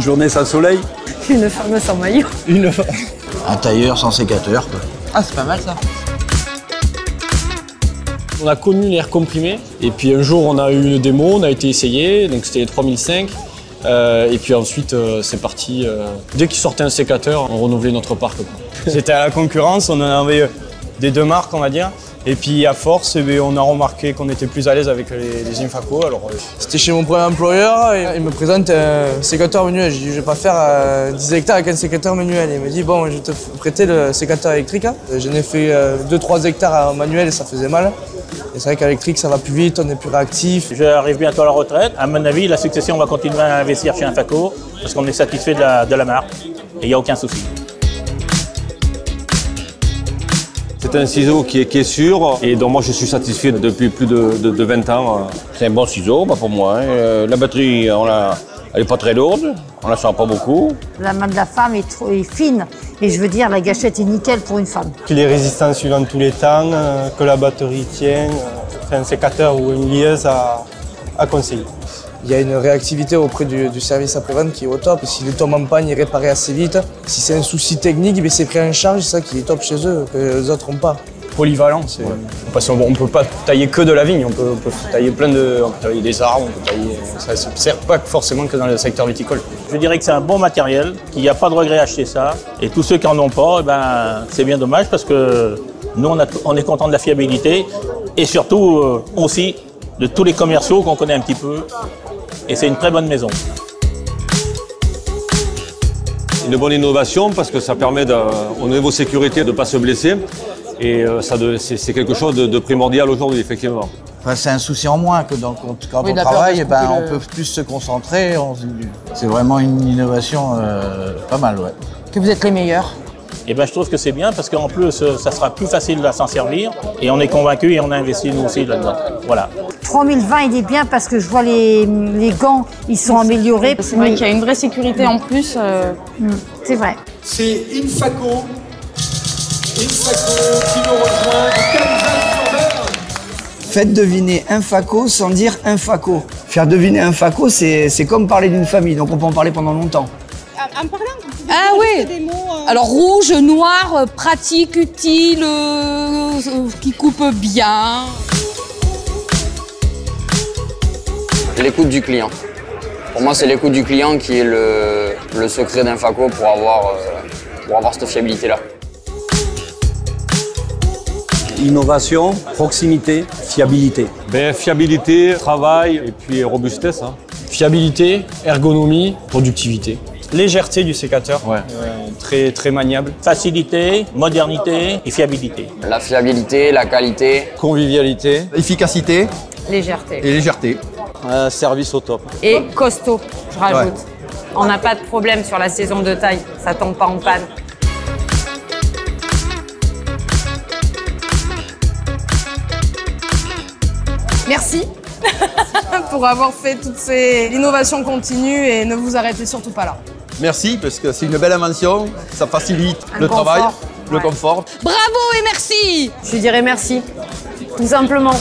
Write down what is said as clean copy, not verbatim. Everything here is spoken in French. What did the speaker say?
journée sans soleil. Une femme sans maillot. Un tailleur sans sécateur, quoi. Ah, c'est pas mal ça. On a connu l'air comprimé et puis un jour on a eu une démo, on a été essayé, donc c'était les 3005 et puis ensuite c'est parti. Dès qu'il sortait un sécateur, on renouvelait notre parc. C'était à la concurrence, on en avait des deux marques on va dire. Et puis à force, on a remarqué qu'on était plus à l'aise avec les Infaco. C'était chez mon premier employeur, et il me présente un sécateur manuel. Je dis, je vais pas faire 10 hectares avec un sécateur manuel. Il me dit, bon, je vais te prêter le sécateur électrique. J'en ai fait 2-3 hectares en manuel et ça faisait mal. Et c'est vrai qu'à l'électrique, ça va plus vite, on est plus réactif. J'arrive bientôt à la retraite. À mon avis, la succession va continuer à investir chez Infaco parce qu'on est satisfait de la marque et il n'y a aucun souci. C'est un ciseau qui est sûr et dont moi je suis satisfait depuis plus de 20 ans. C'est un bon ciseau pour moi. La batterie, elle n'est pas très lourde, on la sent pas beaucoup. La main de la femme est fine. Et je veux dire, la gâchette est nickel pour une femme. Qu'il est résistant suivant tous les temps, que la batterie tient. C'est un sécateur ou une lieuse à conseiller. Il y a une réactivité auprès du service après-vente qui est au top. S'il tombe en panne, il est réparé assez vite. Si c'est un souci technique, c'est pris en charge, c'est ça qui est top chez eux, que les autres n'ont pas. Polyvalent, parce qu'on ne peut pas tailler que de la vigne, on peut tailler on peut tailler des arbres, ça ne sert pas forcément que dans le secteur viticole. Je dirais que c'est un bon matériel, qu'il n'y a pas de regret à acheter ça. Et tous ceux qui n'en ont pas, c'est bien dommage parce que nous, on est content de la fiabilité et surtout aussi de tous les commerciaux qu'on connaît un petit peu. Et c'est une très bonne maison. Une bonne innovation parce que ça permet au niveau sécurité de ne pas se blesser. Et c'est quelque chose de primordial aujourd'hui, effectivement. Enfin, c'est un souci en moins que quand on travaille, on peut plus se concentrer. C'est vraiment une innovation pas mal, ouais. Que vous êtes les meilleurs. Et je trouve que c'est bien parce qu'en plus, ça sera plus facile à s'en servir. Et on est convaincus et on a investi nous aussi là-dedans. Voilà. 3020, il est bien parce que je vois les gants, ils sont améliorés. C'est vrai qu'il y a une vraie sécurité en plus. C'est vrai. C'est Infaco qui nous rejoint de Cannes-Saint-Lambert. Faites deviner Infaco sans dire Infaco. Faire deviner Infaco, c'est comme parler d'une famille, donc on peut en parler pendant longtemps. En parlant, ah oui. Des mots, Alors rouge, noir, pratique, utile, qui coupe bien. L'écoute du client. Pour moi, c'est l'écoute du client qui est le secret d'Infaco pour avoir cette fiabilité-là. Innovation, proximité, fiabilité. Fiabilité, travail et puis robustesse. Fiabilité, ergonomie, productivité. Légèreté du sécateur, très, très maniable. Facilité, modernité et fiabilité. La fiabilité, la qualité. Convivialité. Efficacité. Légèreté. Et légèreté. Un service au top. Et costaud, je rajoute. On n'a pas de problème sur la saison de taille, ça tombe pas en panne. Merci pour avoir fait toutes ces innovations continues et ne vous arrêtez surtout pas là. Merci, parce que c'est une belle invention, ça facilite le travail, le confort. Bravo et merci. Je dirais merci, tout simplement.